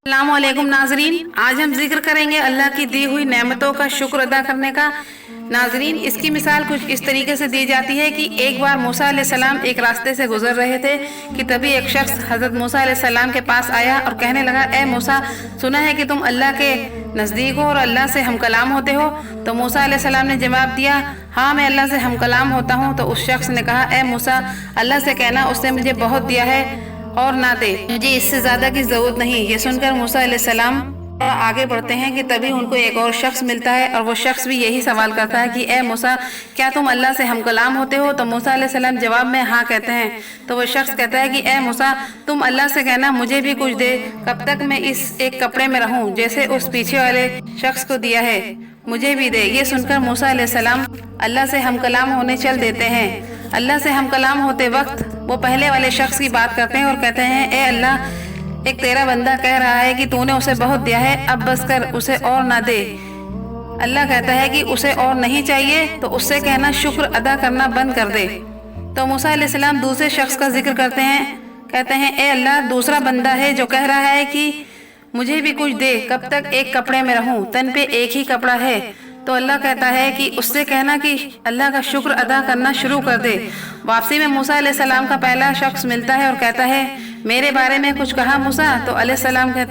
अस्सलाम वालेकुम नाजरीन, आज हम जिक्र करेंगे अल्लाह की दी हुई नेमतों का शुक्र अदा करने का। नाजरीन, इसकी मिसाल कुछ इस तरीके से दी जाती है कि एक बार मूसा अलैहिस्सलाम एक रास्ते से गुजर रहे थे कि तभी एक शख्स हज़रत मूसा अलैहिस्सलाम के पास आया और कहने लगा, ए मूसा, सुना है कि तुम अल्लाह के नज़दीक हो और अल्लाह से हम कलाम होते हो। तो मूसा अलैहिस्सलाम ने जवाब दिया, हाँ, मैं अल्लाह से हम कलाम होता हूँ। तो उस शख्स ने कहा, ए मूसा, अल्लाह से कहना उसने मुझे बहुत दिया है और ना दे, मुझे इससे ज़्यादा की ज़रूरत नहीं। ये सुनकर मूसा अलैहिस्सलाम आगे बढ़ते हैं कि तभी उनको एक और शख्स मिलता है और वो शख्स भी यही सवाल करता है कि ए मूसा, क्या तुम अल्लाह से हम कलाम होते हो? तो मूसा अलैहिस्सलाम जवाब में हाँ कहते हैं। तो वो शख्स कहता है कि ए मूसा, तुम अल्लाह से कहना मुझे भी कुछ दे, कब तक मैं इस एक कपड़े में रहूं जैसे उस पीछे वाले शख्स को दिया है, मुझे भी दे। ये सुनकर मूसा अलैहिस्सलाम अल्लाह से हम कलाम होने चल देते हैं। अल्लाह से हम कलाम होते वक्त वो पहले वाले शख्स की बात करते हैं और कहते हैं, ए अल्लाह, एक तेरा बंदा कह रहा है कि तूने उसे बहुत दिया है, अब बस कर, उसे और ना दे। अल्लाह कहता है कि उसे और नहीं चाहिए तो उससे कहना शुक्र अदा करना बंद कर दे। तो मूसा अलैहिस्सलाम दूसरे शख्स का जिक्र करते हैं, कहते हैं, ए अल्लाह, दूसरा बंदा है जो कह रहा है कि मुझे भी कुछ दे, कब तक एक कपड़े में रहूं, तन पे एक ही कपड़ा है। तो अल्लाह कहता है कि उससे कहना कि अल्लाह का शुक्र अदा करना शुरू कर दे। वापसी में मूसा अलैहिस्सलाम का पहला शख्स मिलता है और कहता है, मेरे बारे में कुछ कहा मूसा? तो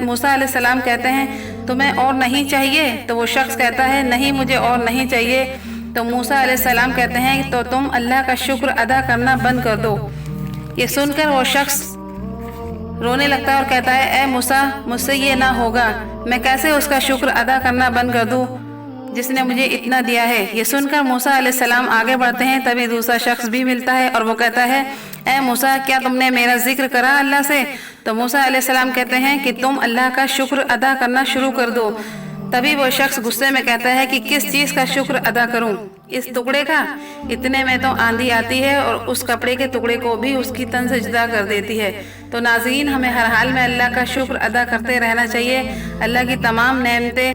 मूसा अलैहिस्सलाम कहते हैं, तुम्हें और नहीं चाहिए? तो वो शख्स कहता है, नहीं, मुझे और नहीं चाहिए। तो मूसा अलैहिस्सलाम कहते हैं, तो तुम अल्लाह का शुक्र अदा करना बंद कर दो। ये सुनकर वो शख्स रोने लगता है और कहता है, ए मूसा, मुझसे ये ना होगा, मैं कैसे उसका शुक्र अदा करना बंद कर दूं जिसने मुझे इतना दिया है। ये सुनकर मूसा अलैहिस्सलाम आगे बढ़ते हैं, तभी दूसरा शख्स भी मिलता है और वो कहता है, ए मूसा, क्या तुमने मेरा जिक्र करा अल्लाह से? तो मूसा अलैहिस्सलाम कहते हैं कि तुम अल्लाह का शुक्र अदा करना शुरू कर दो। तभी वो शख्स गुस्से में कहता है कि किस चीज़ का शुक्र अदा करूं? इस टुकड़े का? इतने में तो आंधी आती है और उस कपड़े के टुकड़े को भी उसकी तन से जुदा कर देती है। तो नाज़रीन, हमें हर हाल में अल्लाह का शुक्र अदा करते रहना चाहिए। अल्लाह की तमाम नेमतें,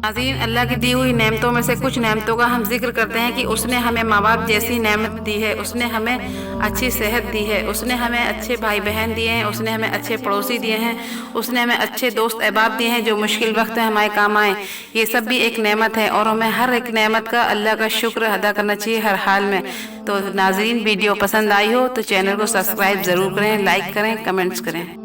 नाज़रीन, अल्लाह की दी हुई नेमतों में से कुछ नेमतों का हम जिक्र करते हैं कि उसने हमें माँ बाप जैसी नेमत दी है, उसने हमें अच्छी सेहत दी है, उसने हमें अच्छे भाई बहन दिए हैं, उसने हमें अच्छे पड़ोसी दिए हैं, उसने हमें अच्छे दोस्त अहबाब दिए हैं जो मुश्किल वक्त में हमारे काम आए। ये सब भी एक नेमत है और हमें हर एक नेमत का अल्लाह का शुक्र अदा करना चाहिए हर हाल में। तो नाज़रीन, वीडियो पसंद आई हो तो चैनल को सब्सक्राइब ज़रूर करें, लाइक करें, कमेंट्स करें।